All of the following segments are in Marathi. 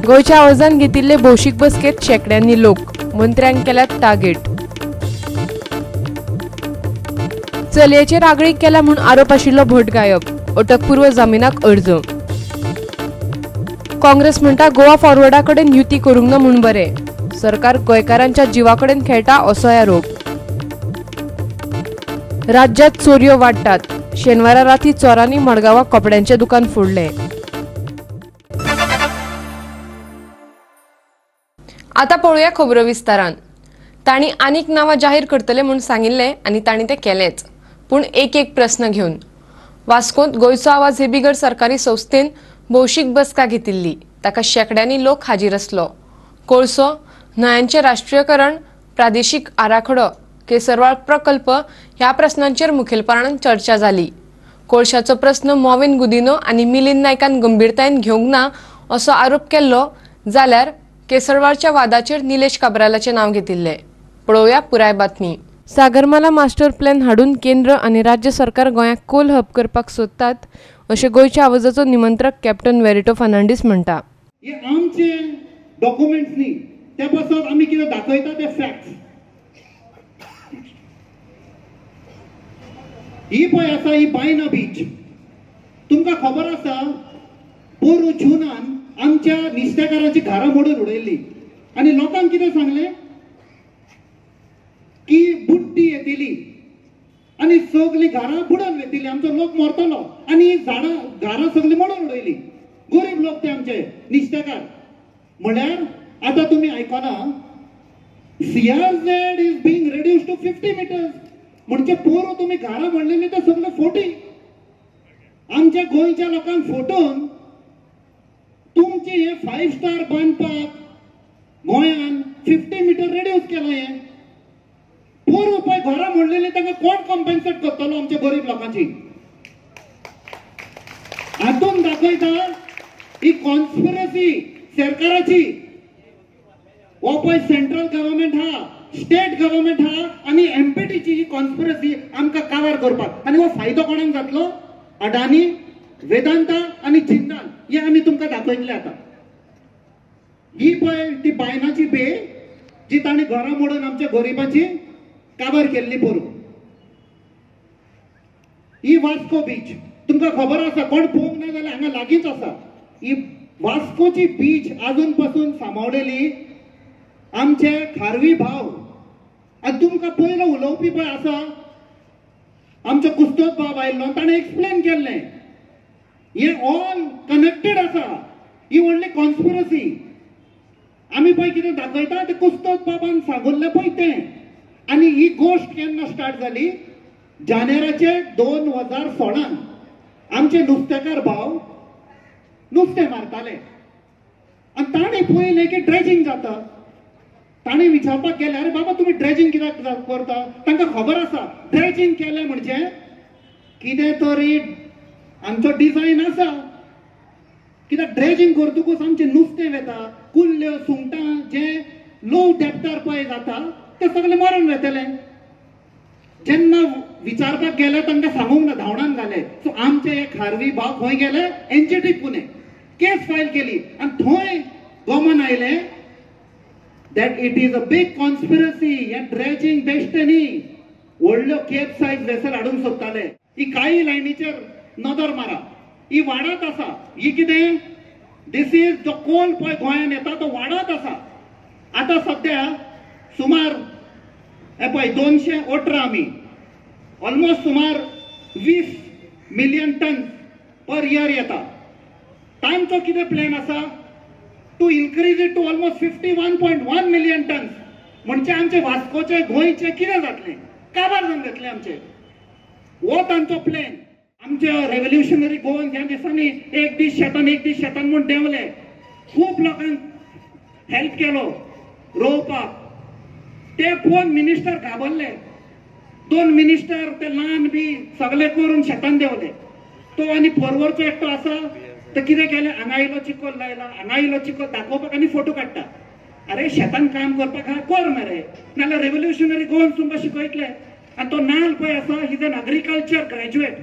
गोयच्या आवाजान घेतिल्ले भौशीक बसकेत शेकड्यांनी लोक, मंत्र्यांक केल्यात टार्गेट. चलयेचेर आगळीक केला म्हूण आरोप आशिल्लो भट गायब, अटकपूर्व जामिनाक अर्ज. काँग्रेस म्हणटा गोवा फॉरवर्डा कडेन युती करूंक ना म्हूण बरें, सरकार गोंयकारांच्या जिवा कडेन खेळटा असोय आरोप. राज्यांत चोरयो वाडटात, शेनवारा राती चोरांनी मडगांवां कपड्यांचें दुकान फोडलें. आतां पळोवया खबरो विस्तारान. तांणी आनीक नांवां जाहीर करतले म्हूण सांगिल्लें आनी तांणी तें केलेंच, पूण एक प्रस्न घेवन. वास्कोंत गोंयचो आवाज हे बिगर सरकारी संस्थेन भौशीक बसका घेतिल्ली, ताका शेकड्यांनी लोक हाजीर आसलो. कोळसो, न्हंयांचें राष्ट्रीयकरण, प्रादेशीक आराखडो, केसरवाळ प्रकल्प ह्या प्रस्नांचेर मुखेलपणान चर्चा जाली. कोळशाचो प्रस्न मॉविन गुदिनो आनी मिलिंद नायकान गंभीरतायेन घेवंक ना असो आरोप केल्लो जाल्यार केसरवाळच्या वादाचेर निलेश काब्रालाचें नांव घेतिल्लें. पळोवया पुराय बातमी. सागरमाला मास्टर प्लॅन हाडून केंद्र आनी राज्य सरकार गोंयाक कोल हब करपाक सोदतात अशें गोंयच्या आवाजाचो निमंत्रक कॅप्टन वेरिटो फर्नांडीस म्हणटा. हे आमचे डॉक्युमेंट्स न्ही, ते पासत आमी कितें दाखयता ते फॅक्ट्स. ही पळय आसा ही बायना बीच. तुमकां खबर आसा पोरू जुनान आमच्या नुस्तेकारांची घरां मोडून उडयल्ली आनी लोकांक कितें सांगलें की बुड्डी येतली आनी सगळी घरां बुडोवन वेतली, आमचो लोक मरतलो आनी झाडां घरां सगळी मोडून उडयली. गरीब लोक ते आमचे नुस्तेकार. म्हळ्यार आतां तुमी आयकना CRZ is being reduced to 50 meters. म्हणजे पोरू तुमी घरां म्हणलेली ते सगळे फोटी. आमच्या गोंयच्या लोकांक फोटोवन तुमचे हे 5 स्टार बांदपाक गोंयान 50 meter रिड्यूस केला. हे पोरू पळय घरां म्हणलेली ताका कोण कॉम्पेन्सेट करतलो आमच्या गरीब लोकांची. हातून दाखयता ही कॉन्स्पिरसी सरकाराची. हो पळय सेंट्रल गव्हर्नमेंट हा, स्टेट गव्हर्नमेंट हा आनी MPTची ही कॉन्स्पिरसी आमकां कावर करपाक. आनी हो फायदो कोणाक जातलो? अडानी, वेदांता आनी जिंदाल हे आमी तुमकां दाखयतले. आतां ही पळय ती बायनाची बे जी तांणी घरां मोडून आमच्या गरीबाची काबार केल्ली पोरू. ही वास्को बीच तुमकां खबर आसा, कोण पळोवंक ना जाल्यार हांगा लागींच आसा. ही वास्कोची बीच आजून पासून सांबाळलेली आमचे खारवी भाव. आनी तुमकां पयलो उलोवपी पळय आसा आमचो कुस्तोद बाब आयिल्लो, ताणें एक्सप्लेन केल्लें हे ऑल कनेक्टेड आसा. ही व्हडली कॉन्स्पिरसी. आमी पळय कितें दाखयता ते कुस्तोद बाबान सांगुल्लें पळय तें. आनी ही गोश्ट केन्ना स्टार्ट जाली? जानेराचे 2016 आमचे नुस्तेकार भाव नुस्तें मारताले आनी ताणें पळयलें की ड्रेजिंग जाता. ताणें विचारपाक गेले, अरे बाबा तुमी ड्रेजिंग कित्याक करता? तांकां खबर आसा ड्रेजिंग केलें म्हणजे कितें तरी आमचो डिजायन आसा. कित्याक ड्रेजिंग करतकूच आमचें नुस्तें वेता, कुल्ल्यो सुंगटां जे लो डेप्थार पळय जाता ते सगळे मरून वेतले. जेन्ना विचारपाक गेले तांकां सांगूंक ना, धांवडान घाले. सो आमचे हे खारवी भाव खंय गेले? NGT पुणे केस फायल केली आनी थंय गोमन आयले that it is a big conspiracy. हे ड्रेजिंग बेश्ट न्ही, व्हडल्यो केप सायज वेसल हाडूंक सोदताले. ही काळी लायनीचेर नदर मारा. ही वाडत आसा. ही कितें? दिस इज जो कोल पळय गोंयान येता तो वाडत आसा. आतां सध्या सुमार हे पळय 218 आमी ऑलमोस्ट सुमार 20 मिलियन टन पर इयर येता. तांचो कितें प्लॅन आसा? To increase it to almost 51.1 million tons. म्हणजे आमचे वास्कोचे गोंयचे कितें जातलें? काबार जावन घेतले आमचे. हो तांचो प्लॅन. आमचे रेव्होल्युशनरी गोवन ह्या दिसांनी एक दीस शेतान म्हूण देंवले. खूब लोकांक हेल्प केलो रोवपाक. ते पळोवन मिनिस्टर घाबरले. 2 मिनिस्टर ते ल्हान बी सगळे करून शेतान देंवले. तो आनी फोरवरचो एकटो आसा तो कितें केलें? हांगा इलो चिकोल लायला, हांगा इलो चिकोल दाखोवपाक आनी फोटो काडटा. अरे शेतान काम करपाक हा कर मरे, नाल्यार रेव्होल्युशनरी गोवन तुमकां शिकयतले. आनी तो नाल पळय आसा, he is an agriculture graduate.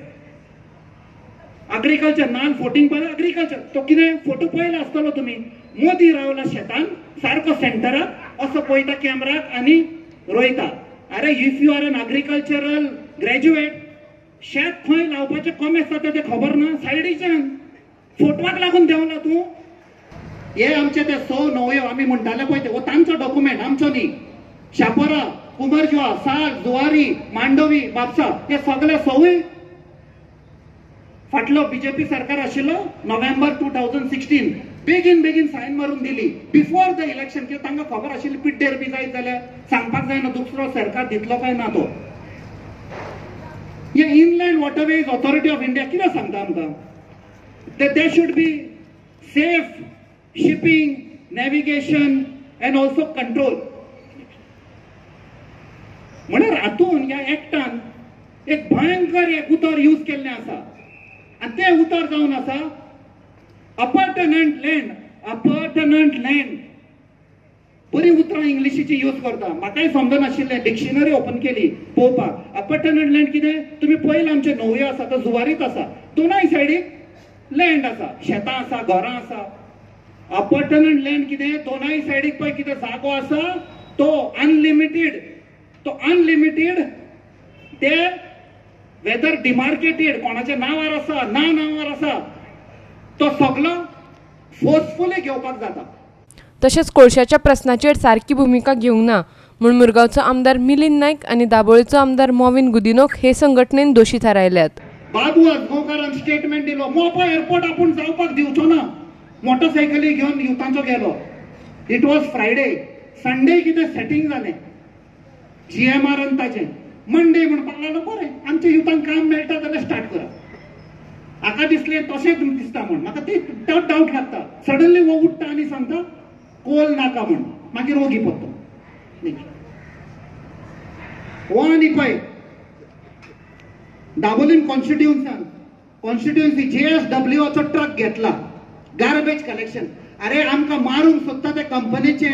Agriculture नाल फोटींग पळय एग्रीकल्चर. तो कितें फोटो पळयलो आसतलो तुमी. मोदी रावला शेतान सारको सेंटराक असो पळयता कॅमेराक आनी रोयता. अरे if you are an agricultural graduate, शेत खंय लावपाचे कमी आसता ते खबर ना. सायडीच्यान फोटवाक लागून देवला तूं. हे आमचे ते 100 9 आमी म्हणटाले पळय ते, हो तांचो डॉक्युमेंट, आमचो न्ही. शापोरा, कुमारजुआ, साल, जुवारी, मांडवी, म्हापसा हे सगळे 100 फाटलो बीजेपी सरकार आशिल्लो नोव्हेंबर 2016 बेगीन सायन मारून दिली बिफोर द इलेक्शन. किंवा तांकां खबर आशिल्ली पिड्डेर बी जायत जाल्यार सांगपाक जायना दुसरो सरकार दितलो काय ना तो. हे inland waterways authority of India कितें सांगता आमकां? They should be safe shipping, navigation and also control. म्हळ्यार हातून ह्या एक्टान एक भयंकर एक उतर यूज केल्लें आसा. आणि ते उतर जावन आसा अपर्टनंट लँड. बरी उतरां इंग्लिशीची यूज करता. म्हाकाय समजनाशिल्लें, डिक्शनरी ओपन केली पळोवपाक. अपर्टनंट लँड कितें? तुमी पळयलां आमचे न्हंयो आसा तो जुवारीत आसा, दोनाय सायडीक लँड आसा, शेतां आसा, घरां आसा. अपर्टनंट लँड कितें? दोनाय सायडीक पळय कितें जागो आसा तो अनलिमिटेड. ते वेदर डिमार्केटेड, कोणाच्या नावार आसा ना नावार आसा, तो सगळो फोर्सफुली घेवपाक जाता. तशेंच कोळशाच्या प्रस्नाचेर सारकी भुमिका घेवंक ना म्हूण मुरगांवचो आमदार मिलिंद नायक आनी दाबोळेचो आमदार मॉविन गुदिनोक हे संघटनेन दोशी थारायल्यात. बाबू आजगांवकारान स्टेटमेंट दिलो, मोपा एअरपोर्ट आपूण जावपाक दिवचो ना. मोटरसायकली घेवन युथांचो गेलो. It was Friday. संडे कितें सेटिंग जालें GMR ताचें. मंडे म्हणपाक लागलो बरें आमच्या युथांक काम मेळटा जाल्यार स्टार्ट करा. हाका दिसलें तशेंच दिसता म्हण. म्हाका ती डावट लागता. सडनली वो उठता आनी सांगता कोल नाका म्हण. मागीर ओगी पडटा. हो आनी पळय दाबोलीम कॉन्स्टिट्युएन्सी JSWचो ट्रक घेतला गार्बेज कलेक्शन. अरे आमकां मारूंक सोदता त्या कंपनीचे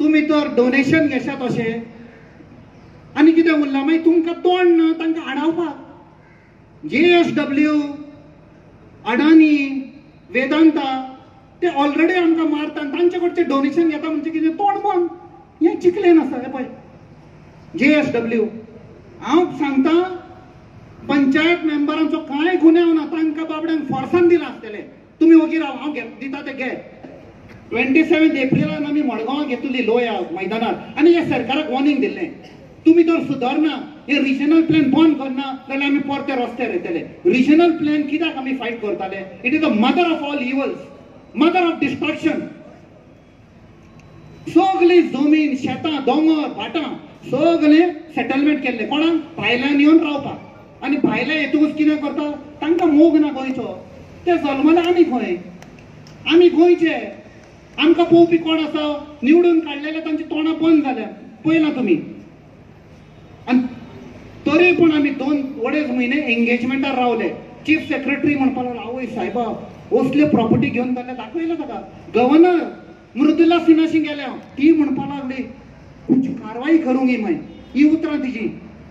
तुमी तर डोनेशन घेशात अशें. आनी कितें उरलां मागीर तुमकां तोंड ना तांकां आडावपाक. JSW, अडानी, वेदांता ते ऑलरेडी आमकां मारता. तांचे कडचे डोनेशन घेता म्हणजे कितें तोंड बंद. हें चिकलेन आसा. हे पळय JSW. हांव सांगता पंचायत मेंबरांचो कांय गुन्यांव ना. तांकां बाबड्यांक फोर्सान दिलां आसतलें. तुमी ओगी राव, हांव दिता ते घे. 27 एप्रिलान आमी मडगांवां घेतली लोया मैदानार आनी हे सरकाराक वॉर्निंग दिल्लें, तुमी जर सुदारना, हे रिजनल प्लॅन बंद करना जाल्यार आमी परते रस्त्यार येतले. रिजनल प्लॅन कित्याक आमी फायट करताले? It is the mother of all evils, mother of destruction. सगळी जमीन, शेतां, दोंगर, भाटां सगळे सेटलमेंट केल्ले. कोणाक? भायल्यान येवन रावपाक. आनी भायल्या येतकूच कितें करता? तांकां मोग ना गोंयचो. ते जल्मले आमी खंय? आमी गोंयचे. आमकां पळोवपी कोण आसा? निवडून काडलेले तांची तोंडां बंद जाल्या. पळयलां तुमी. आनी तरी पूण आमी 2 म्हयने एंगेजमेंटार रावले. चीफ सेक्रेटरी म्हणपाक लागलो आवय सायबा असल्यो प्रॉपर्टी घेवन जाल्यार दाखयला ताका. गव्हर्नर मृदुला सिन्हाशी गेले हांव. ती म्हणपाक लागली कुछ कारवाई करूंगी मैं. ही उतरां तिची.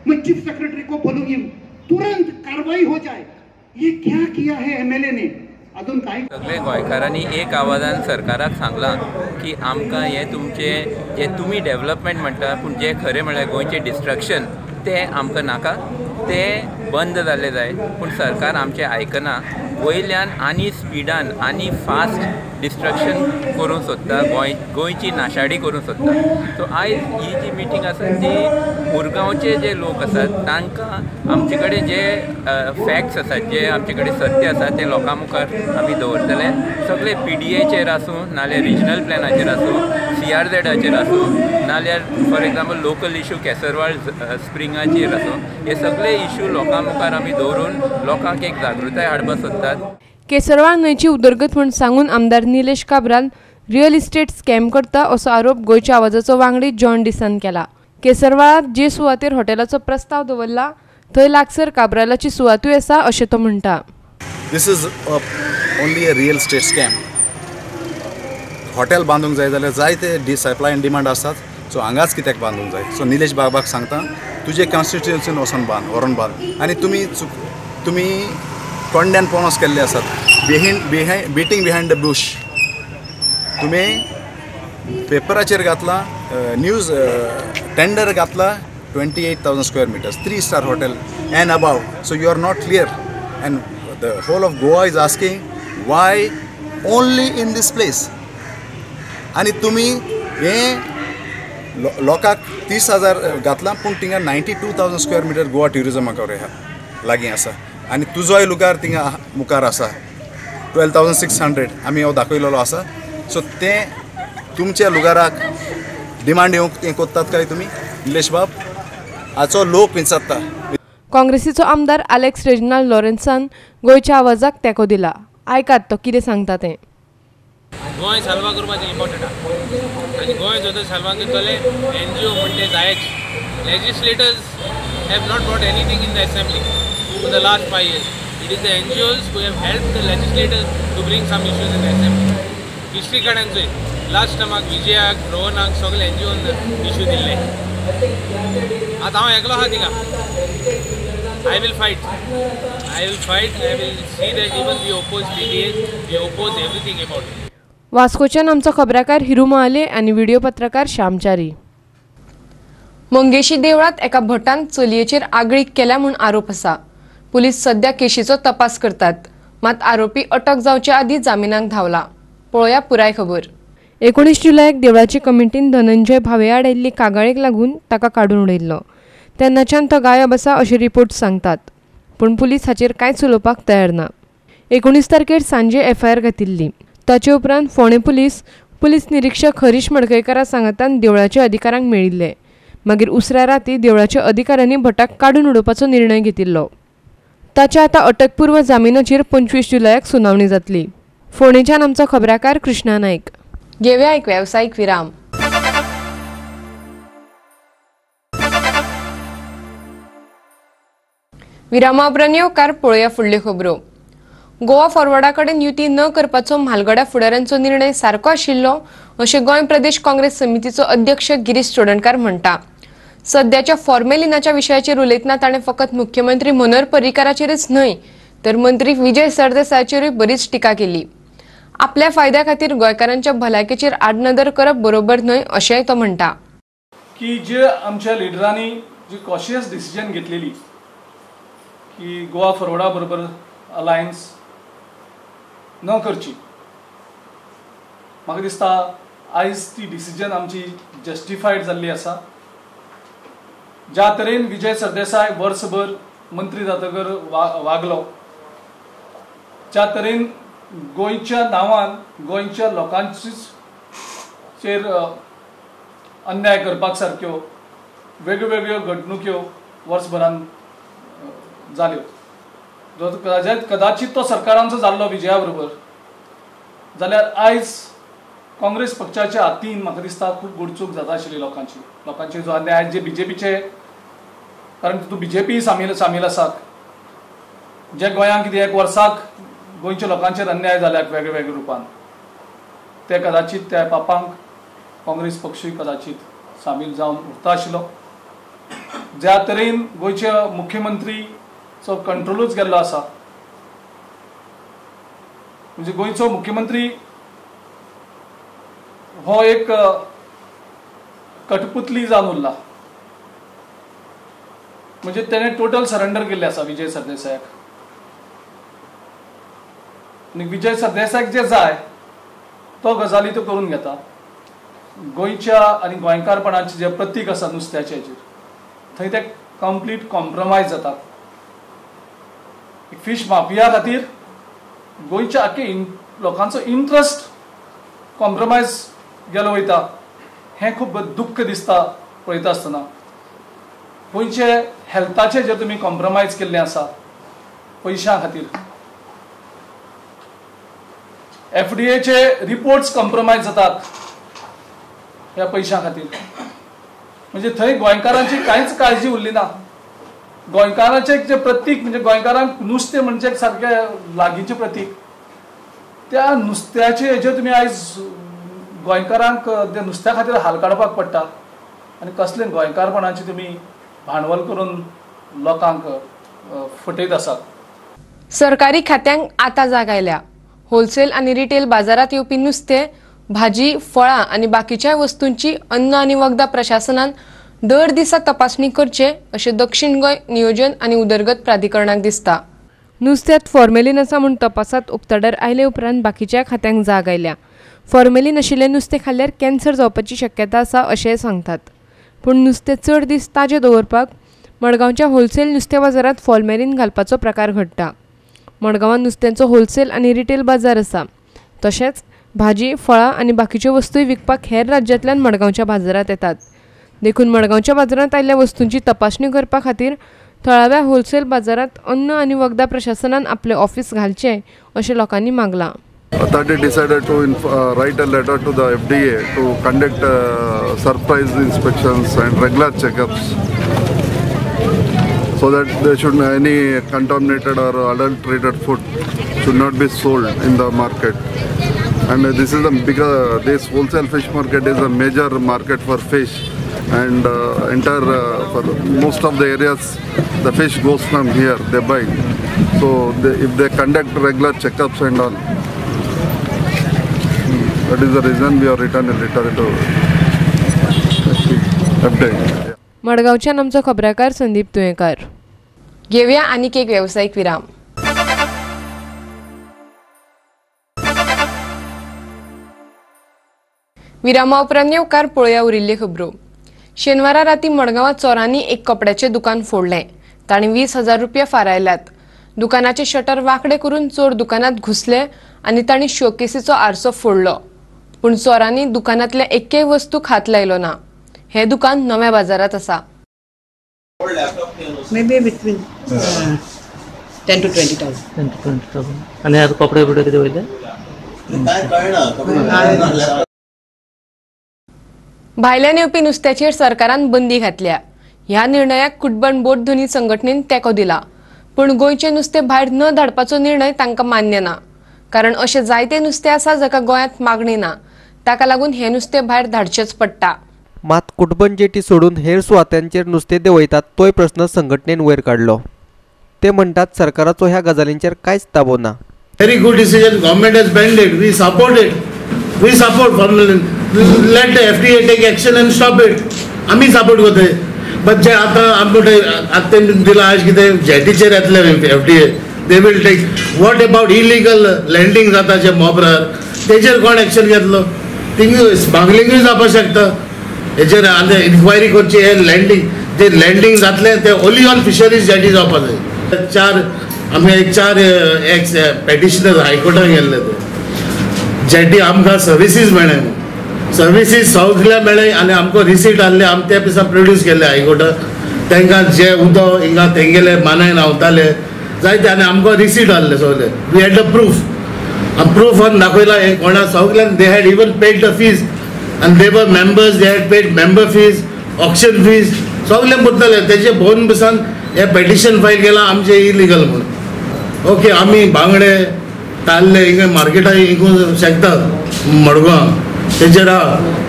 मैं चीफ सेक्रेटरी को बोलूंगी तुरंत कारवाई हो जाए. ये क्या किया है MLA ने? अजून काय? सगळे गोंयकारांनी एक आवाजान सरकाराक सांगलां की आमकां हे तुमचे जे तुमी डेव्हलपमेंट म्हणटा पूण जे खरें म्हळ्यार गोंयचे डिस्ट्रक्शन ते आमकां नाका. ते बंद जाल्ले जाय. पूण सरकार आमचें आयकना. वयल्यान आनी स्पिडान आनी फास्ट डिस्ट्रक्शन करूंक सोदता. गोंयची नाशाडी करूंक सोदता. सो आयज ही जी मिटींग आसा ती मुरगांवचे जे लोक आसात तांकां आमचे कडेन जे फॅक्ट्स आसात, जे आमचे कडेन सत्य आसा ते लोकां मुखार आमी दवरतले. सगळे PDAचेर आसूं नाल्यार रिजनल प्लॅनाचेर आसूं, CRZचेर आसूं नाल्यार फॉर एग्जाम्पल लोकल इशू केसरवाळ स्प्रिंगाचेर आसूं, हे सगळे इशू लोकां मुखार आमी दवरून लोकांक एक जागृताय हाडपाक सोदतात. केसरवाळ न्हंयची उदरगत म्हूण सांगून आमदार Nilesh Cabral real estate scam करता असो आरोप गोंयच्या आवाजाचो वांगडी जॉन डिसान केला. केसरवाळात जे सुवातेर हॉटेलाचो प्रस्ताव दवरला थंय लागसर काब्रालाची सुवातूय आसा अशें तो म्हणटा. This is only a real estate scam. Hotel बांदूंक जाय जाल्यार जायते सप्लाय एंड डिमांड आसतात. सो हांगाच कित्याक बांदूंक जाय? सो निलेश बाबाक सांगता तुजे कॉन्स्टिट्युएन्सीन वचून व्हरून बांद. आनी तुमी कोंड्यान पोनस केल्ले आसात. बिटिंग बिहायंड द बुश. तुम्ही पेपराचेर घातला न्यूज टेंडर घातला 28,000 square meters, 3-star hotel and above. So you are not clear, and the whole of Goa is asking why only in this place. आणि तुम्ही हे लोकांक 30,000 घातला पूण थिंगा 92,000 square meter गोवा ट्युरिजमाक लागीं आसा आनी तुजोय लुगार थिंगा मुखार आसा 12,600 आमी हो दाखयलेलो आसा. सो ते तुमच्या लुगाराक डिमांड येवंक हें कोत्तात काय तुमी निलेश बाब? हाचो लोक विचारता. काँग्रेसीचो आमदार अलेक्स रेजिनाल्ड लॉरेन्सान गोंयच्या आवाजाक तेंको दिला. आयकात तो कितें सांगता तें. गोंय साल्वा करपाचें इम्पॉर्टंट आहा आनी गोंय जो साल्वा करतले NGO म्हणटे जायच. Legislators have not brought anything in the assembly for the last 5 years. It is the NGOs who have helped the legislators to bring some issues in the assembly. History काढून चोय लास्ट टायमाक विजयाक रोहनाक सगळे NGOन इश्यू दिल्ले. आता हांव एकलो आहा थिंगा. I will fight. I will see that even we oppose PDA, we oppose everything about it. वास्कोच्यान आमचो खबराकार हिरू महाले आनी व्हिडिओ पत्रकार श्यामचारी. मंगेशी देवळात एका भटान चलयेचेर आगळीक केल्या म्हूण आरोप आसा. पुलीस सध्या केशीचो तपास करतात. मात आरोपी अटक जावचे आदी जामिनाक धावला. पळोवया पुराय खबर. 19 जुलयाक देवळाचे कमिटीन धनंजय भावे आड आयिल्ली कागाळीक लागून ताका काडून उडयल्लो. तेन्नाच्यान तो गायब आसा अशे रिपोर्ट सांगतात. पूण पुलीस हाचेर कांयच उलोवपाक तयार ना. 19 तारखेर सांजे FIR घातिल्ली. ताचे उपरांत फोंडे पुलीस निरीक्षक हरीश मडकयकारा सांगतान देवळाचे अधिकाऱ्यांक मेळिल्ले. मागीर उसऱ्या राती देवळाच्या अधिकाऱ्यांनी भटाक काडून उडोवपाचो निर्णय घेतिल्लो. ताच्या आतां अटकपूर्व जामिनाचेर 25 जुलयाक सुनावणी जातली. फोंडेच्यान आमचो खबराकार कृष्णा नायक. घेवया एक वेवसायीक विराम. विरामा उपरांत येवकार पळोवया फुडल्यो खबरो. गोवा फॉरवर्डा कडेन युती न करपाचो म्हालगड्या फुडाऱ्यांचो निर्णय सारको आशिल्लो अशें गोंय प्रदेश काँग्रेस समितीचो अध्यक्ष गिरीश चोडणकार म्हणटा. सध्याच्या फॉर्मेलिनाच्या विशयाचेर उलयतना ताणें फकत मुख्यमंत्री मनोहर पर्रीकाराचेरच न्हय तर मंत्री विजय सरदेसायाचेरूय बरीच टिका केली. आपल्या फायद्या खातीर गोंयकारांच्या भलायकेचेर आडनदर करप बरोबर न्हय अशेंय तो म्हणटा. की जे आमच्या लिडरांनी जी कॉशियस डिसिजन घेतलेली की गोवा फॉरवर्डा बरोबर अलायन्स न करची, म्हाका दिसता आयज ती डिसिजन आमची जस्टिफायड जाल्ली आसा. ज्या तरेन विजय सरदेसाय वर्सभर मंत्री जातकर वागलो, ज्या तरेन गोंयच्या नांवान गोंयच्या लोकांचेर अन्याय करपाक सारक्यो वेगवेगळ्यो घडणुक्यो वर्सभरान जाल्यो. कदाचित तो सरकारांचो जाल्लो विजया बरोबर जाल्यार आयज काँग्रेस पक्षाच्या हातीन म्हाका दिसता खूब गुडचूक जाता आशिल्ली लोकांची जो अन्याय जे BJPचे, कारण तितून BJP सामील आसा, जे गोंयांत कितें एक वर्साक गोंयच्या लोकांचेर अन्याय जाल्यात वेगवेगळ्या रुपान, ते कदाचित त्या पापांक काँग्रेस पक्षूय कदाचित सामील जावन उरता आशिल्लो. ज्या तरेन गोंयचे मुख्यमंत्रीचो कंट्रोलूच गेल्लो आसा, म्हणजे गोंयचो मुख्यमंत्री हो एक कठपुतली जावन उरला. म्हणजे तेणें टोटल सरेंडर केल्लें आसा विजय सरदेसायाक. आनी विजय सरदेसायक जे जाय तो गजाली तो करून घेता. गोंयच्या आनी गोंयकारपणाचें जे प्रतीक आसा नुस्त्याचें हेचेर थंय ते कंप्लीट कॉम्प्रमायज जाता. फिश माफिया खातीर गोंयच्या आख्खे लोकांचो इंट्रस्ट कॉम्प्रमायज गेलो वयता. हें खूब दुख्ख दिसता पळयता आसतना. गोंयचे हेल्थाचें जे तुमी कॉम्प्रमायज केल्लें आसा पयशां खातीर, FDA रिपोर्ट्स कॉम्प्रमायज जातात ह्या पयशां खातीर. म्हणजे थंय गोंयकारांची कांयच काळजी उरली ना. गोंयकारांचें जे प्रतीक म्हणजे गोंयकारांक नुस्तें म्हणजे एक सारकें लागींचें प्रतीक, त्या नुस्त्याचे हेजेर तुमी आयज गोंयकारांक त्या नुस्त्या खातीर हाल काडपाक पडटा आनी कसलें गोंयकारपणाचें तुमी भांडवल करून लोकांक फटयत आसात. सरकारी खात्यांक आतां जाग आयल्या. होलसेल आनी रिटेल बाजारात येवपी नुस्तें भाजी फळां आनी बाकीच्या वस्तूंची अन्न आनी वखदां प्रशासनान दर दिसा तपासणी करचे अशें दक्षिण गोंय नियोजन आनी उदरगत प्राधिकरणाक दिसता. नुस्त्यात फॉर्मेलिन आसा म्हूण तपासात उक्ताडार आयले उपरांत बाकीच्या खात्यांक जाग आयल्या. फॉर्मेलिन आशिल्लें नुस्तें खाल्ल्यार कॅन्सर जावपाची शक्यता आसा अशेंय सांगतात. पूण नुस्तें चड दीस ताजें दवरपाक मडगांवच्या होलसेल नुस्तें बाजारात फॉर्मेलिन घालपाचो प्रकार घडटा. मडगांवात नुस्त्यांचो होलसेल आनी रिटेल बाजार आसा. तशेंच भाजी फळां आनी बाकीच्यो वस्तूय विकपाक हेर राज्यांतल्यान मडगांवच्या बाजारात येतात. देखून मडगांवच्या बाजारात आयिल्ल्या वस्तूंची तपासणी करपा खातीर थळाव्या होलसेल बाजारात अन्न आनी वखदां प्रशासनान आपलें ऑफिस घालचें अशें लोकांनी मागलां. Authority decided to write a letter to the FDA to conduct surprise inspections and regular checkups, so that there should any contaminated or adulterated food should not be sold in the market. And this is this wholesale fish market is a major market for fish, and for most of the areas the fish goes from here, they buy. So if they conduct regular checkups and all, that is the reason we have written a letter to FDA. मडगांवच्यान आमचो खबराकार संदीप तुयेंकार. घेवया आनीक एक वेवसायीक विराम. विरामा उपरांत येवकार पळोवया उरिल्ल्यो खबरो. शेनवारा राती मडगांवात चोरांनी एक कपड्याचें दुकान फोडलें. तांणी 20,000 रुपया फारायल्यात. दुकानाचे शटर वांकडे करून चोर दुकानात घुसले आनी तांणी शोकेसीचो आरसो फोडलो. पूण चोरांनी दुकानांतल्या एक्केय वस्तूक हात लायलो ना. हें दुकान नव्या बाजारात आसा. Maybe between 10 to 20,000. 10 to 20,000. आणि आता कपडे बिडे किती वयले? भायल्यान येवपी नुस्त्याचेर सरकारान बंदी घातल्या. ह्या निर्णयाक कुटबंद बोट धनी संघटनेन तेंको दिला. पूण गोंयचें नुस्तें भायर न धाडपाचो निर्णय तांकां मान्य ना. कारण अशें जायते नुस्तें आसा जाका गोंयांत मागणी ना. ताका लागून हें नुस्तें भायर धाडचेंच पडटा. मात कुटबंद जेटी सोडून हेर सुवात्यांचेर नुस्तें देंवयतात तोय प्रश्न संघटनेन वयर काडलो. ते म्हणटात सरकाराचो ह्या गजालींचेर कांयच ताबो ना. Very good decision. Government has banned it. We support it. We support formalin. Let the FDA take action and stop it. आम्ही सपोर्ट करतोय. But जे आता आमचे आता दिला आज कितें जेटीचेर येतले FDA. They will take. What about illegal landing जाता जे मोबरार तेचेर कोण एक्शन घेतलो? थिंग स्मगलिंगूय जावपाक शकता. हेचेर इन्क्वायरी करची. हे लँडिंग जे लँडिंग जातले ते ओनली ऑन फिशरीज जेटी जावपाक जाय. आम्ही चार पेटिशनर हायकोर्टात गेल्ले ते जेटी आमकां सर्विसीस मेळ्ळे. सर्विसीस सगळे मेळ्ळे आनी आमकां रिसीट आहले. आमी त्या दिसा प्रोड्यूस केले हायकोर्टात. तांकां जे उदक हिंगा तेंगेले मानाय न्हांवताले जायते आनी आमकां रिसीट आहले सगळे. We had the proof. Proof on दाखयला हे कोणा सगळ्यांक. They had even paid the fees and they were members. They had paid member fees, auction fees. सगळे बद्दल तेजे भोवन बसान हे पेटिशन फायल केला आमचे इलिगल म्हणून. ओके आमी बांगडे ताल्ले हिंगा मार्केटाक विकूंक शकतात मडगांव. तेचेर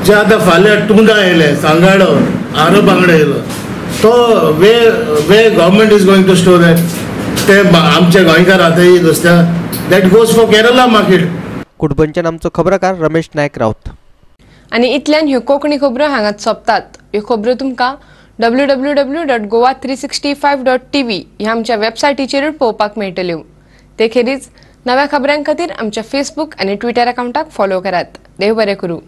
जे आतां फाल्यां टुंडा येयले सांगाडो आरो बांगडे येयलो तो way government is going to store that. ते आमचे गोंयकार आतां नुस्त्या that goes for Kerala market. कुटबंदच्यान आमचो खबराकार रमेश नायक रावत. आनी इतल्यान ह्यो कोंकणी खबरो हांगाच सोंपतात. ह्यो खबरो तुमकां www.goa365.tv ह्या आमच्या वेबसायटीचेरूय पळोवपाक मेळटल्यो. ते खेरीज नव्या खबरां खातीर आमच्या फेसबूक आनी ट्विटर अकाउंटाक फॉलो करात. देव बरें करूं.